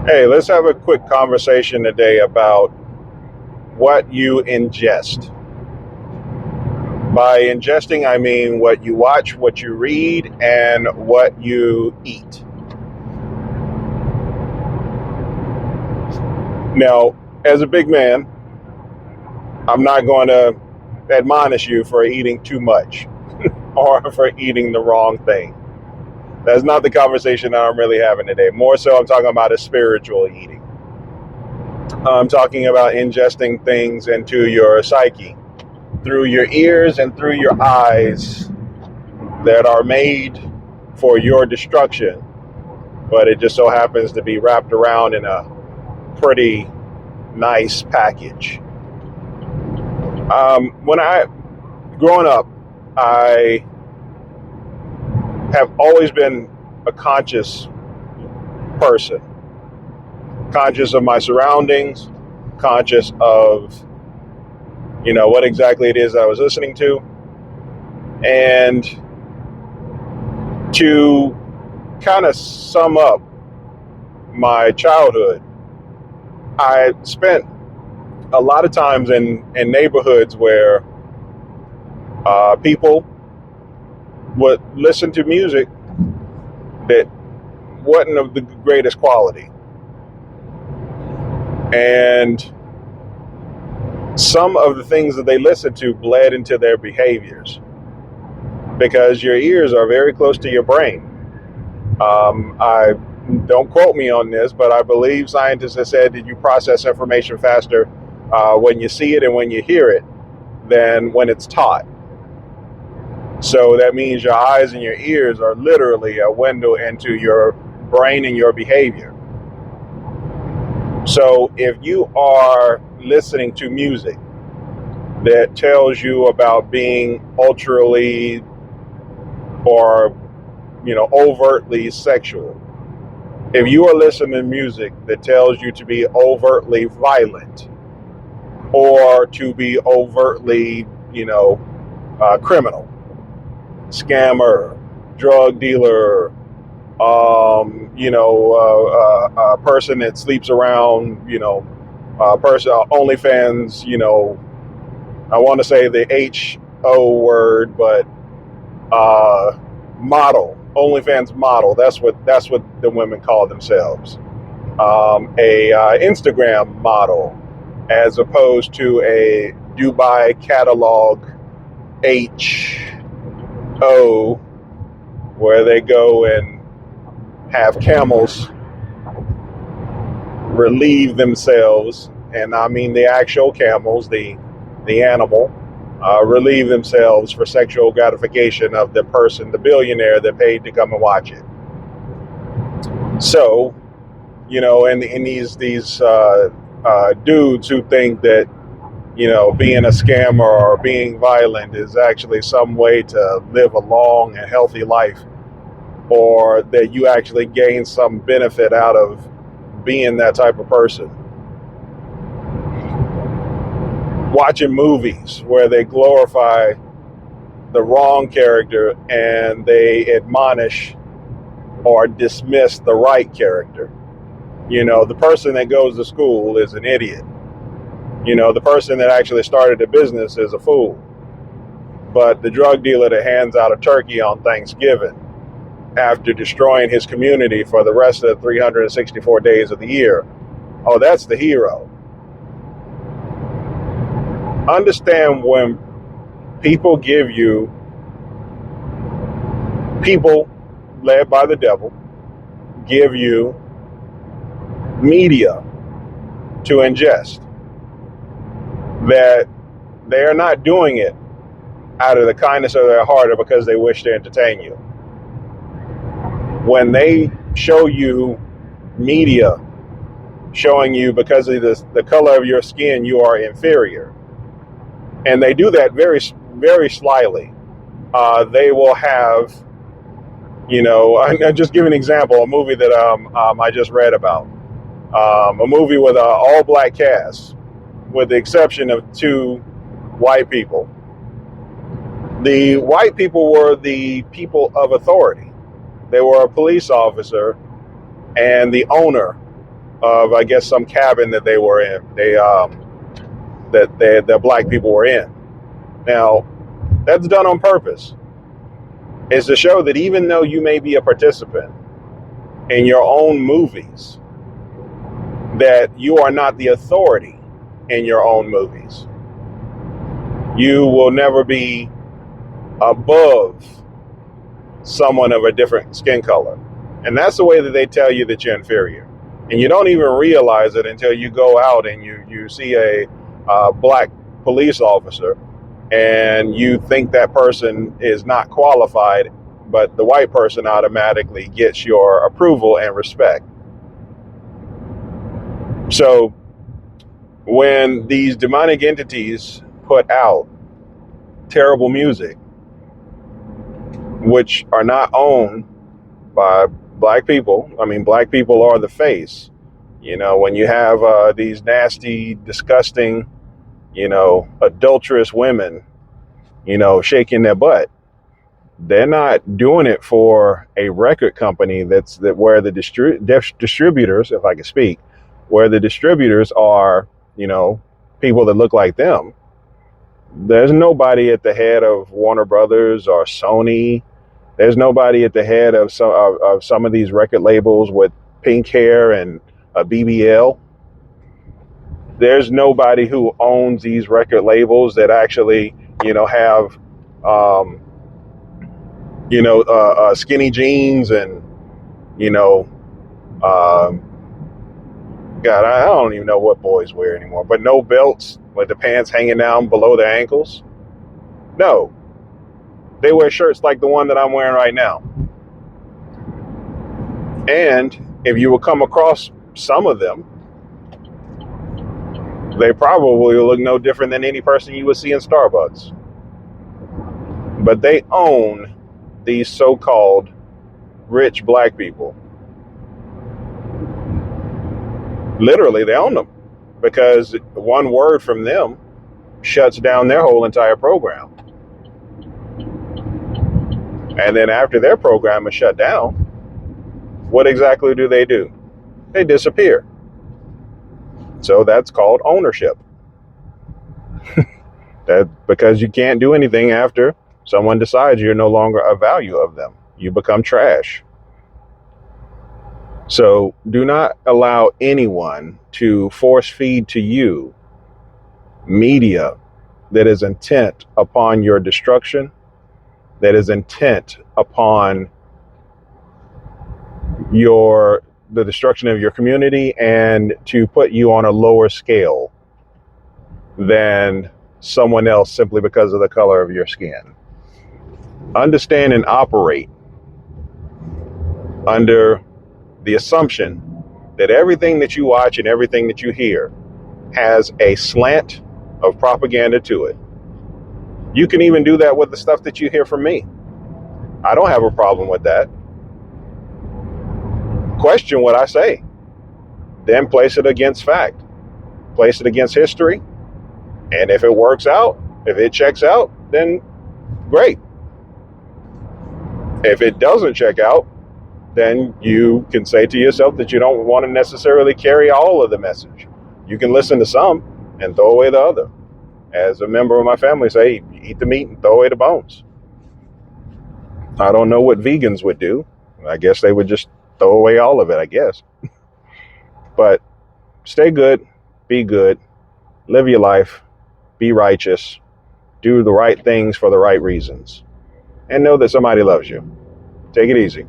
Hey, let's have a quick conversation today about what you ingest. By ingesting, I mean what you watch, what you read, and what you eat. Now, as a big man, I'm not going to admonish you for eating too much or for eating the wrong thing. That's not the conversation that I'm really having today. More so, I'm talking about a spiritual eating. I'm talking about ingesting things into your psyche through your ears and through your eyes that are made for your destruction, but it just so happens to be wrapped around in a pretty nice package. When I, growing up, I have always been a conscious person, conscious of my surroundings, conscious of, what exactly it is I was listening to. And to kind of sum up my childhood, I spent a lot of times in neighborhoods where people would listen to music that wasn't of the greatest quality. And some of the things that they listened to bled into their behaviors because your ears are very close to your brain. I don't quote me on this, but I believe scientists have said that you process information faster when you see it and when you hear it than when it's taught. So that means your eyes and your ears are literally a window into your brain and your behavior. So if you are listening to music that tells you about being ultrally or overtly sexual, if you are listening to music that tells you to be overtly violent or to be overtly criminal, scammer, drug dealer, a person that sleeps around, person OnlyFans, I want to say the HO word, but model, OnlyFans model. That's what the women call themselves. A Instagram model, as opposed to a Dubai catalog HO, where they go and have camels relieve themselves, and I mean the actual camels, the animal, relieve themselves for sexual gratification of the person, the billionaire that paid to come and watch it. So, and these dudes who think that being a scammer or being violent is actually some way to live a long and healthy life, or that you actually gain some benefit out of being that type of person. Watching movies where they glorify the wrong character and they admonish or dismiss the right character. The person that goes to school is an idiot. The person that actually started a business is a fool. But the drug dealer that hands out a turkey on Thanksgiving after destroying his community for the rest of the 364 days of the year, oh, that's the hero. Understand, when people give you, people led by the devil give you media to ingest, that they are not doing it out of the kindness of their heart or because they wish to entertain you. When they show you media showing you because of the color of your skin you are inferior, and they do that very, very slyly, they will have, I'll just give an example, a movie that I just read about, a movie with an all-black cast, with the exception of two white people. The white people were the people of authority. They were a police officer and the owner of, I guess, some cabin that they were in. The black people were in. Now, that's done on purpose. Is to show that even though you may be a participant in your own movies, that you are not the authority in your own movies. You will never be above someone of a different skin color. And that's the way that they tell you that you're inferior. And you don't even realize it until you go out and you see a black police officer and you think that person is not qualified, but the white person automatically gets your approval and respect. So when these demonic entities put out terrible music, which are not owned by black people, I mean, black people are the face. You know, when you have these nasty, disgusting, adulterous women, shaking their butt, they're not doing it for a record company where the distributors, if I can speak, where the distributors are, people that look like them. There's nobody at the head of Warner Brothers or Sony. There's nobody at the head of some of these record labels with pink hair and a BBL. There's nobody who owns these record labels that actually, have, skinny jeans and, God, I don't even know what boys wear anymore, but no belts with the pants hanging down below their ankles. No, they wear shirts like the one that I'm wearing right now. And if you will come across some of them, they probably look no different than any person you would see in Starbucks. But they own these so-called rich black people. Literally, they own them, because one word from them shuts down their whole entire program. And then after their program is shut down, what exactly do? They disappear. So that's called ownership. That because you can't do anything after someone decides you're no longer a value of them. You become trash. So do not allow anyone to force feed to you media that is intent upon your destruction, that is intent upon the destruction of your community, and to put you on a lower scale than someone else simply because of the color of your skin. Understand and operate under the assumption that everything that you watch and everything that you hear has a slant of propaganda to it. You can even do that with the stuff that you hear from me. I don't have a problem with that. Question what I say, then place it against fact, place it against history, and if it works out, if it checks out, then great. If it doesn't check out, then you can say to yourself that you don't want to necessarily carry all of the message. You can listen to some and throw away the other. As a member of my family say, eat the meat and throw away the bones. I don't know what vegans would do. I guess they would just throw away all of it, I guess. But stay good, be good, live your life, be righteous, do the right things for the right reasons, and know that somebody loves you. Take it easy.